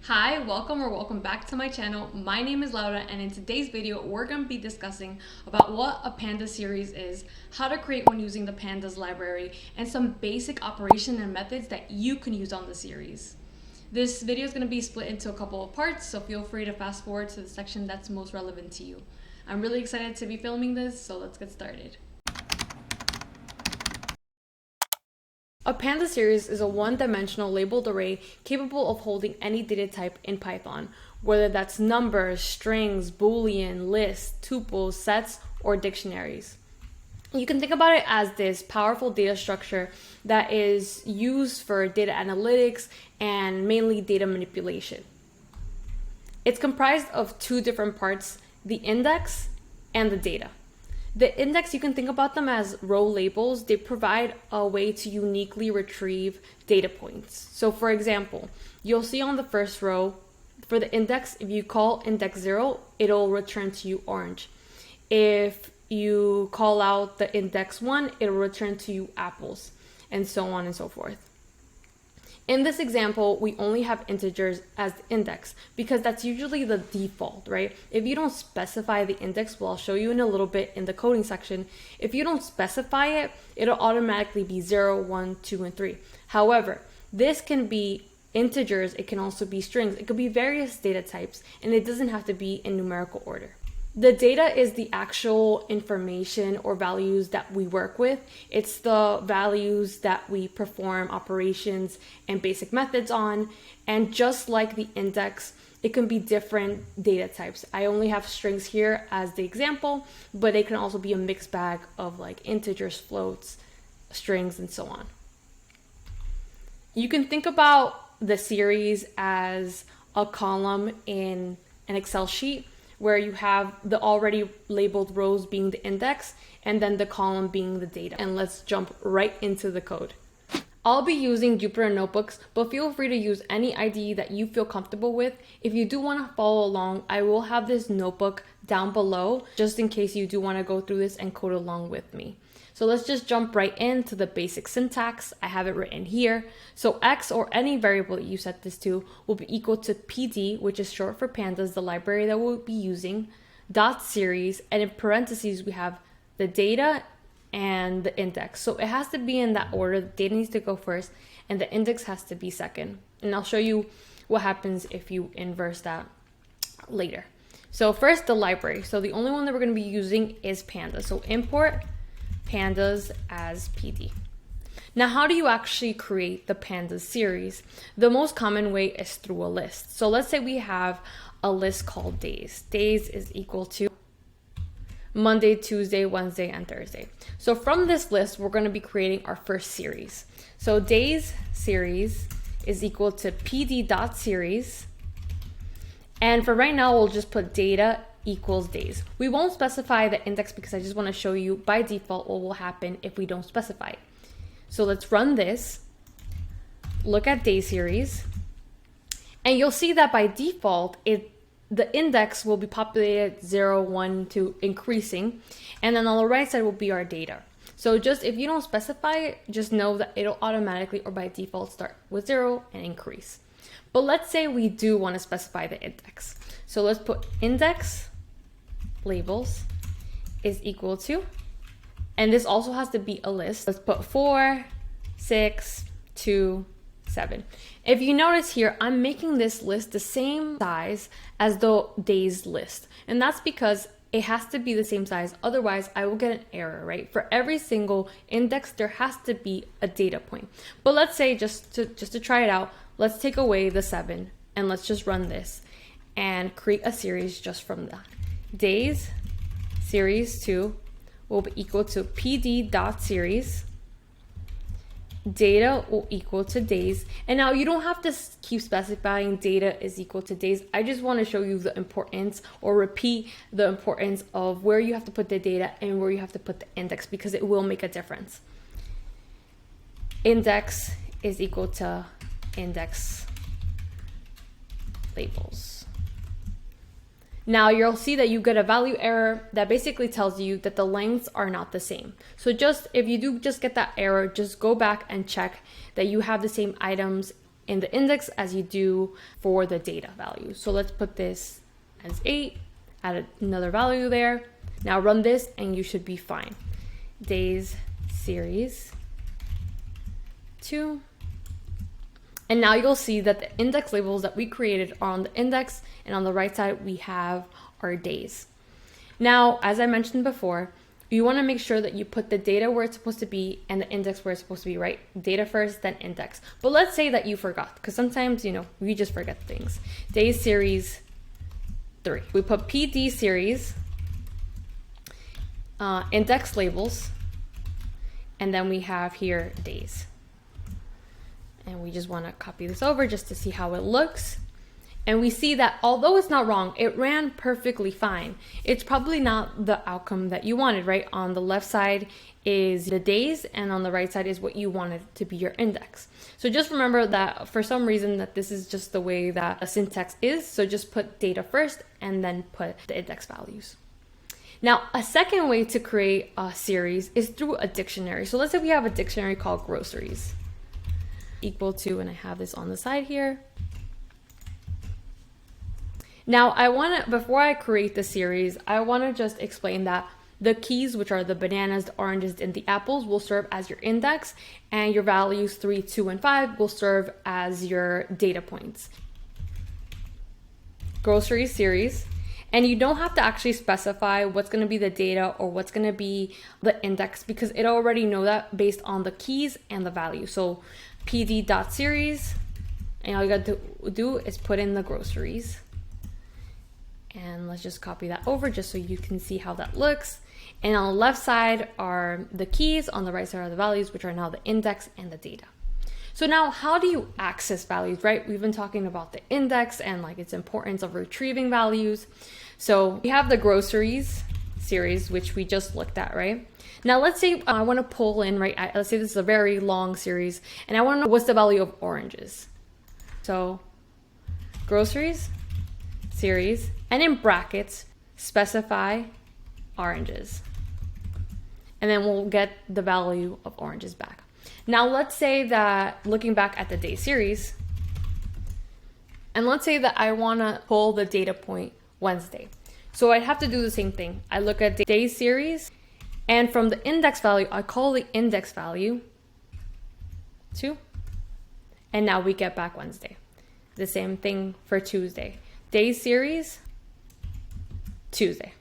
Hi, welcome back to my channel. My name is Laura, and in today's video, we're going to be discussing about what a Pandas series is, how to create one using the Pandas library, and some basic operation and methods that you can use on the series. This video is going to be split into a couple of parts, so feel free to fast forward to the section that's most relevant to you. I'm really excited to be filming this, so let's get started. A Pandas series is a one-dimensional labeled array capable of holding any data type in Python, whether that's numbers, strings, boolean, lists, tuples, sets, or dictionaries. You can think about it as this powerful data structure that is used for data analytics and mainly data manipulation. It's comprised of two different parts, the index and the data. The index, you can think about them as row labels. They provide a way to uniquely retrieve data points. So for example, you'll see on the first row, for the index, if you call index 0, it'll return to you orange. If you call out the index 1, it'll return to you apples, and so on and so forth. In this example, we only have integers as the index because that's usually the default, right? If you don't specify the index, well, I'll show you in a little bit in the coding section. If you don't specify it, it'll automatically be 0, 1, 2, and 3. However, this can be integers, it can also be strings, it could be various data types, and it doesn't have to be in numerical order. The data is the actual information or values that we work with. It's the values that we perform operations and basic methods on. And just like the index, it can be different data types. I only have strings here as the example, but it can also be a mixed bag of like integers, floats, strings, and so on. You can think about the series as a column in an Excel sheet, where you have the already labeled rows being the index and then the column being the data. And let's jump right into the code. I'll be using Jupyter notebooks, but feel free to use any IDE that you feel comfortable with. If you do want to follow along, I will have this notebook down below just in case you do want to go through this and code along with me. So let's just jump right into the basic syntax. I have it written here. So X, or any variable that you set this to, will be equal to PD, which is short for Pandas, the library that we'll be using, dot series, and in parentheses we have the data and the index. So it has to be in that order. The data needs to go first and the index has to be second. And I'll show you what happens if you inverse that later. So first, the library. So the only one that we're going to be using is Pandas. So import Pandas as PD. Now, how do you actually create the Pandas series? The most common way is through a list. So let's say we have a list called days. Days is equal to Monday, Tuesday, Wednesday, and Thursday. So from this list, we're going to be creating our first series. So days series is equal to PD.series. And for right now, we'll just put data equals days. We won't specify the index because I just want to show you by default what will happen if we don't specify it. So let's run this, look at day series, and you'll see that by default, the index will be populated 0, 1, 2, increasing, and then on the right side will be our data. So just if you don't specify it, just know that it'll automatically or by default start with 0 and increase. But let's say we do want to specify the index. So let's put index labels is equal to, and this also has to be a list. Let's put 4, 6, 2, 7. If you notice here, I'm making this list the same size as the days list. And that's because it has to be the same size. Otherwise, I will get an error, right? For every single index, there has to be a data point. But let's say just to try it out, let's take away the 7 and let's just run this and create a series just from that. Days series 2 will be equal to PD.series. Data will equal to days. And now you don't have to keep specifying data is equal to days. I just want to show you the importance or repeat the importance of where you have to put the data and where you have to put the index because it will make a difference. Index is equal to index labels. Now you'll see that you get a value error that basically tells you that the lengths are not the same. So just if you do just get that error, just go back and check that you have the same items in the index as you do for the data value. So let's put this as 8, add another value there. Now run this and you should be fine. Days series 2. And now you'll see that the index labels that we created are on the index, and on the right side we have our days. Now, as I mentioned before, you want to make sure that you put the data where it's supposed to be and the index where it's supposed to be, right? Data first, then index. But let's say that you forgot, because sometimes, we just forget things. Days series 3. We put PD series, index labels, and then we have here days. And we just want to copy this over just to see how it looks. And we see that although it's not wrong, it ran perfectly fine. It's probably not the outcome that you wanted, right? On the left side is the days, and on the right side is what you wanted to be your index. So just remember that for some reason that this is just the way that a syntax is. So just put data first and then put the index values. Now, a second way to create a series is through a dictionary. So let's say we have a dictionary called groceries equal to, and I have this on the side here. Now, before I create the series, I want to just explain that the keys, which are the bananas, the oranges, and the apples, will serve as your index, and your values 3, 2, and 5 will serve as your data points. Grocery series, and you don't have to actually specify what's going to be the data or what's going to be the index, because it already know that based on the keys and the value. So pd.series, and all you got to do is put in the groceries. And let's just copy that over just so you can see how that looks. And on the left side are the keys, on the right side are the values, which are now the index and the data. So now, how do you access values, right? We've been talking about the index and its importance of retrieving values. So we have the groceries series, which we just looked at, right? Now let's say I want to pull in, right? Let's say this is a very long series and I want to know what's the value of oranges. So groceries series, and in brackets, specify oranges. And then we'll get the value of oranges back. Now let's say that, looking back at the day series, and let's say that I want to pull the data point Wednesday. So I'd have to do the same thing. I look at the day series, and from the index value, I call the index value 2, and now we get back Wednesday. The same thing for Tuesday. Day series, Tuesday.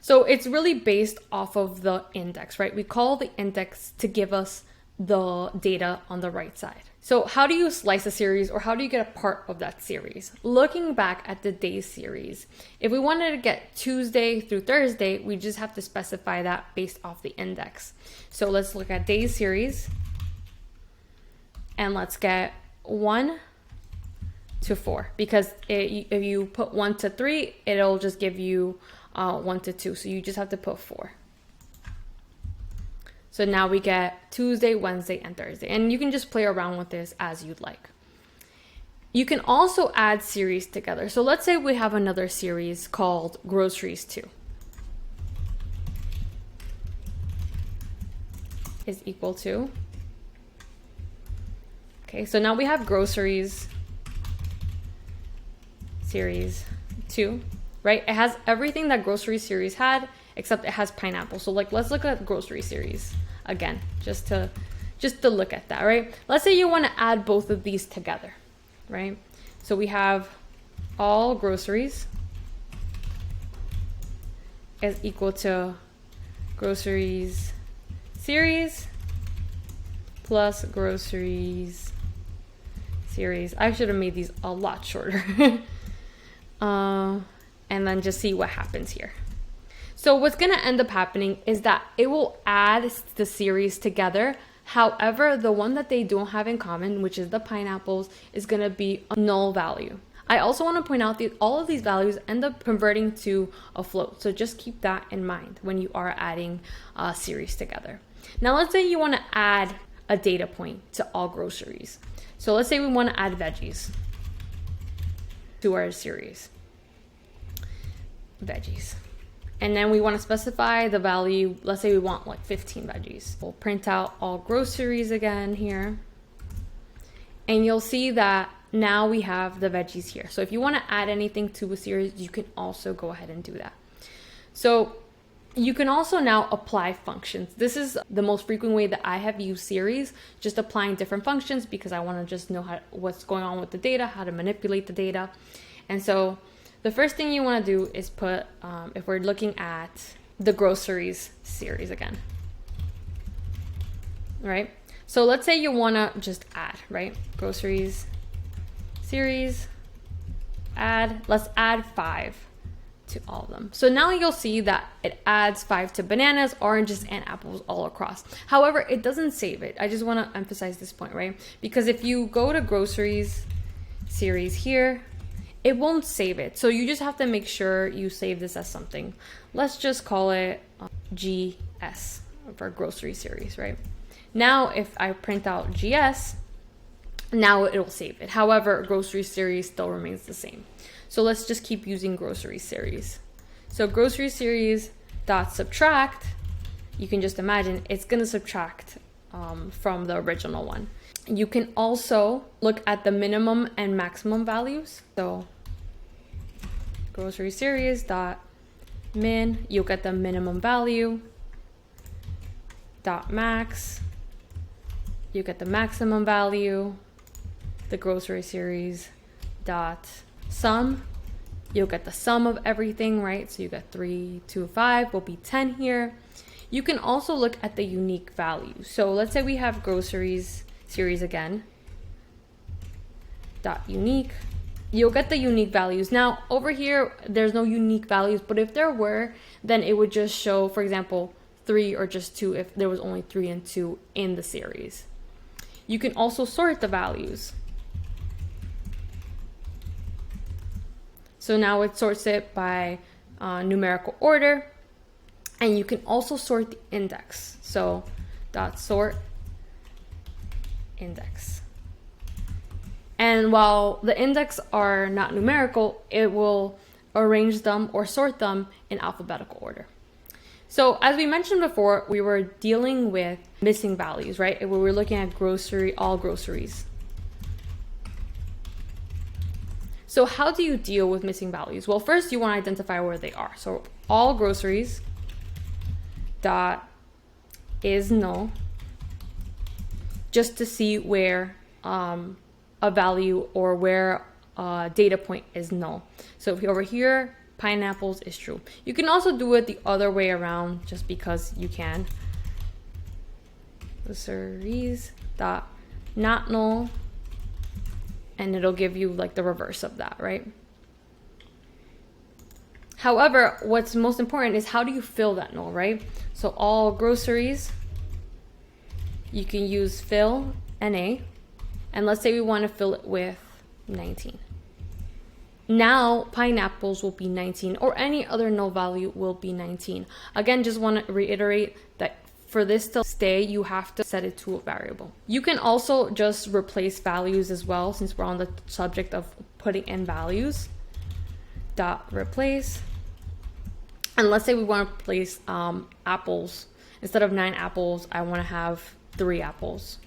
So it's really based off of the index, right? We call the index to give us the data on the right side. So how do you slice a series, or how do you get a part of that series? Looking back at the day series, if we wanted to get Tuesday through Thursday, we just have to specify that based off the index. So let's look at day series, and let's get 1 to 4, because if you put 1 to 3, it'll just give you 1 to 2. So you just have to put 4. So now we get Tuesday, Wednesday, and Thursday. And you can just play around with this as you'd like. You can also add series together. So let's say we have another series called groceries 2 is equal to. Okay, so now we have groceries series 2, right? It has everything that grocery series had, except it has pineapple. So let's look at grocery series again, just to look at that, right? Let's say you want to add both of these together, right? So we have all groceries is equal to groceries series plus groceries series. I should have made these a lot shorter. And then just see what happens here. So what's going to end up happening is that it will add the series together. However, the one that they don't have in common, which is the pineapples, is going to be a null value. I also want to point out that all of these values end up converting to a float. So just keep that in mind when you are adding a series together. Now let's say you want to add a data point to all groceries. So let's say we want to add veggies to our series. Veggies. And then we want to specify the value. Let's say we want 15 veggies. We'll print out all groceries again here. And you'll see that now we have the veggies here. So if you want to add anything to a series, you can also go ahead and do that. So you can also now apply functions. This is the most frequent way that I have used series, just applying different functions because I want to just know what's going on with the data, how to manipulate the data. And so the first thing you want to do is put, if we're looking at the groceries series again, right? So let's say you want to just add, right? Groceries series, add, let's add 5 to all of them. So now you'll see that it adds 5 to bananas, oranges, and apples all across. However, it doesn't save it. I just want to emphasize this point, right? Because if you go to groceries series here, it won't save it. So you just have to make sure you save this as something. Let's just call it GS for grocery series, right? Now, if I print out GS, now it'll save it. However, grocery series still remains the same. So let's just keep using grocery series. So grocery series dot subtract, you can just imagine it's going to subtract from the original one. You can also look at the minimum and maximum values. So grocery series dot min, you'll get the minimum value, dot max, you get the maximum value, the grocery series dot sum, you'll get the sum of everything, right? So you get 3, 2, 5 will be 10 here. You can also look at the unique values. So let's say we have groceries series again, dot unique, you'll get the unique values. Now over here, there's no unique values, but if there were, then it would just show, for example, 3 or just 2 if there was only 3 and 2 in the series. You can also sort the values. So now it sorts it by numerical order, and you can also sort the index. So dot sort index. And while the index are not numerical, it will arrange them or sort them in alphabetical order. So as we mentioned before, we were dealing with missing values, right? We were looking at all groceries. So how do you deal with missing values? Well, first you want to identify where they are. So all groceries dot is null, just to see where a value or where a data point is null. So if over here, pineapples is true. You can also do it the other way around just because you can. Groceries dot not null, and it'll give you like the reverse of that, right? However, what's most important is how do you fill that null, right? So all groceries, you can use fill NA, and let's say we want to fill it with 19. Now pineapples will be 19, or any other null value will be 19. Again, just want to reiterate that for this to stay, you have to set it to a variable. You can also just replace values as well, since we're on the subject of putting in values. Dot replace. And let's say we want to place apples. Instead of 9 apples, I want to have 3 apples.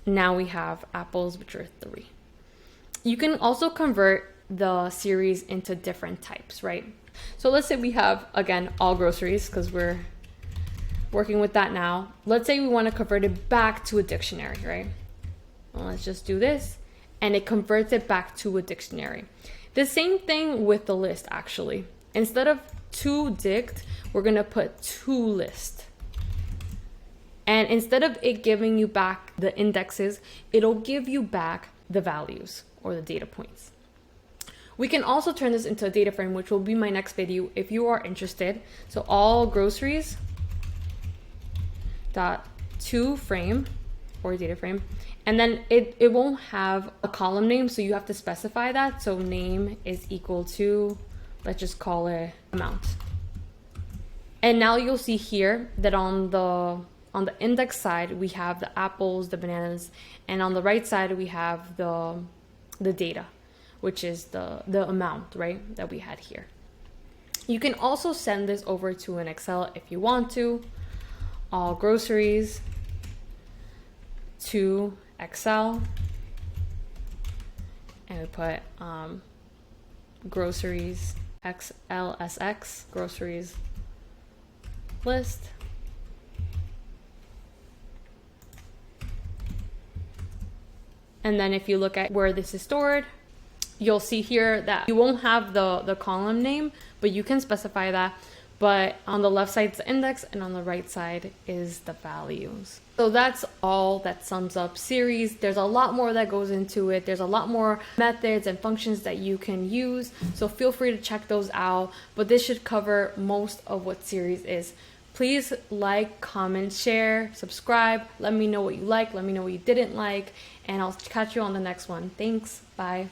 Now we have apples, which are 3. You can also convert the series into different types, right? So let's say we have, again, all groceries, because we're working with that now. Let's say we want to convert it back to a dictionary, right? Well, let's just do this, and it converts it back to a dictionary. The same thing with the list, actually. Instead of to dict, we're going to put to list. And instead of it giving you back the indexes, it'll give you back the values or the data points. We can also turn this into a data frame, which will be my next video if you are interested. So all groceries dot to frame or data frame, and then it won't have a column name, so you have to specify that. So name is equal to, let's just call it amount. And now you'll see here that on the index side we have the apples, the bananas, and on the right side we have the data, which is the amount, right, that we had here. You can also send this over to an Excel if you want to. All groceries to Excel, and we put groceries, XLSX, groceries list. And then if you look at where this is stored, you'll see here that you won't have the column name, but you can specify that. But on the left side is the index, and on the right side is the values. So that's all that sums up series. There's a lot more that goes into it. There's a lot more methods and functions that you can use. So feel free to check those out. But this should cover most of what series is. Please like, comment, share, subscribe. Let me know what you like. Let me know what you didn't like. And I'll catch you on the next one. Thanks. Bye.